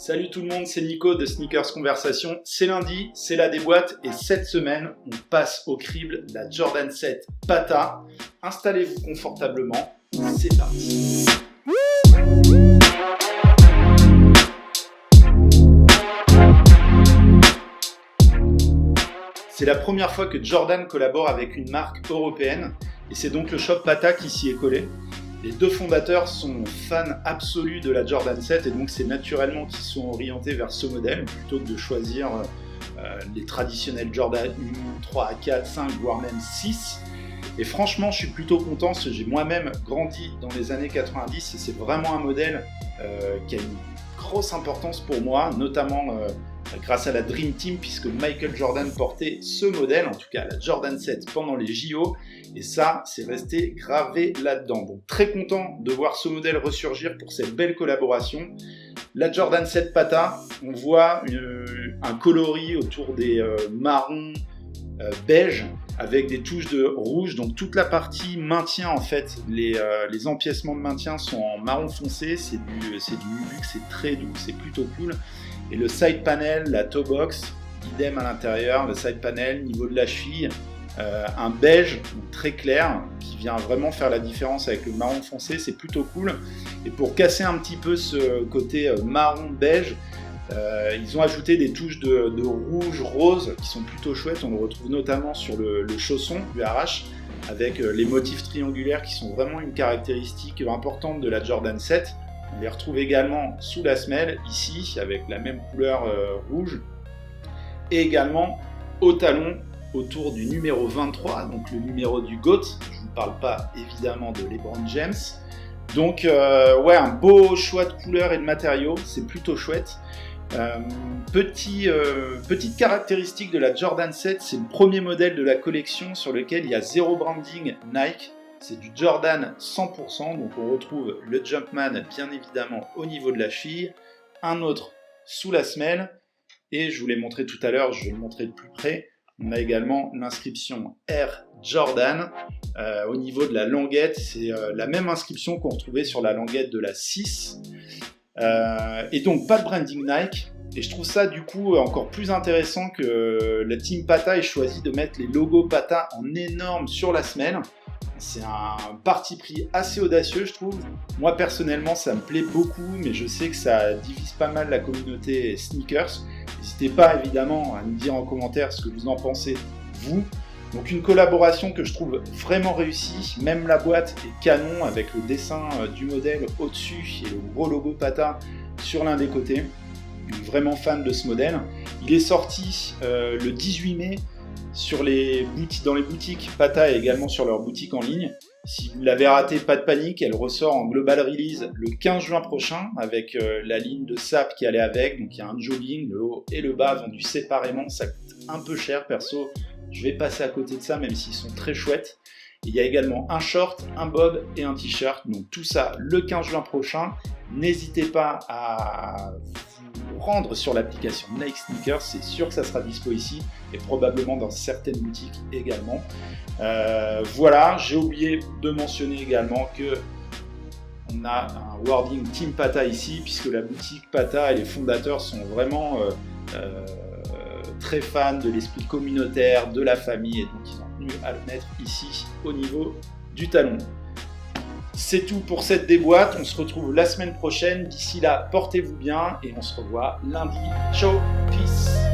Salut tout le monde, c'est Nico de Sneakers Conversation. C'est lundi, c'est la déboîte et cette semaine, on passe au crible la Jordan 7 Pata. Installez-vous confortablement, c'est parti. C'est la première fois que Jordan collabore avec une marque européenne et c'est donc le shop Pata qui s'y est collé. Les deux fondateurs sont fans absolus de la Jordan 7 et donc c'est naturellement qu'ils sont orientés vers ce modèle plutôt que de choisir les traditionnels Jordan 1, 3, 4, 5 voire même 6. Et franchement je suis plutôt content parce que j'ai moi-même grandi dans les années 90 et c'est vraiment un modèle qui a une grosse importance pour moi, notamment grâce à la Dream Team puisque Michael Jordan portait ce modèle, en tout cas la Jordan 7 pendant les JO. Et ça, c'est resté gravé là-dedans. Donc très content de voir ce modèle ressurgir pour cette belle collaboration. La Jordan 7 Pata, on voit un coloris autour des marrons beige avec des touches de rouge. Donc toute la partie maintien, en fait, les empiècements de maintien sont en marron foncé. C'est du luxe, c'est très doux, c'est plutôt cool. Et le side panel, la toe box, idem à l'intérieur. Le side panel, niveau de la cheville, un beige très clair qui vient vraiment faire la différence avec le marron foncé, c'est plutôt cool. Et pour casser un petit peu ce côté marron beige, ils ont ajouté des touches de rouge rose qui sont plutôt chouettes. On le retrouve notamment sur le chausson du RH avec les motifs triangulaires qui sont vraiment une caractéristique importante de la Jordan 7. On les retrouve également sous la semelle ici avec la même couleur rouge et également au talon autour du numéro 23, donc le numéro du GOAT. Je ne vous parle pas évidemment de LeBron James. Donc un beau choix de couleurs et de matériaux, c'est plutôt chouette. Petite caractéristique de la Jordan 7, c'est le premier modèle de la collection sur lequel il y a zéro branding Nike. C'est du Jordan 100%, donc on retrouve le Jumpman bien évidemment au niveau de la cheville, un autre sous la semelle, et je vous l'ai montré tout à l'heure, je vais le montrer de plus près. On a également l'inscription Air Jordan au niveau de la languette. C'est la même inscription qu'on retrouvait sur la languette de la 6. Et donc pas de branding Nike. Et je trouve ça du coup encore plus intéressant que la team Pata ait choisi de mettre les logos Pata en énorme sur la semelle. C'est un parti pris assez audacieux, je trouve. Moi personnellement ça me plaît beaucoup, mais je sais que ça divise pas mal la communauté sneakers. N'hésitez pas évidemment à me dire en commentaire ce que vous en pensez, vous. Donc une collaboration que je trouve vraiment réussie, même la boîte est canon avec le dessin du modèle au-dessus et le gros logo Pata sur l'un des côtés. Je suis vraiment fan de ce modèle. Il est sorti le 18 mai dans les boutiques Pata et également sur leur boutique en ligne. Si vous l'avez raté, pas de panique, elle ressort en global release le 15 juin prochain avec la ligne de sap qui allait avec. Donc il y a un jogging, le haut et le bas vendus séparément, ça coûte un peu cher perso. Je vais passer à côté de ça même s'ils sont très chouettes. Il y a également un short, un bob et un t-shirt. Donc tout ça le 15 juin prochain. N'hésitez pas à vous rendre sur l'application Nike Sneakers, c'est sûr que ça sera dispo ici et probablement dans certaines boutiques également. Voilà, j'ai oublié de mentionner également que on a un wording Team Pata ici puisque la boutique Pata et les fondateurs sont vraiment très fans de l'esprit communautaire, de la famille et donc ils ont tenu à le mettre ici au niveau du talon. C'est tout pour cette déboîte, on se retrouve la semaine prochaine. D'ici là, portez-vous bien et on se revoit lundi. Ciao, peace.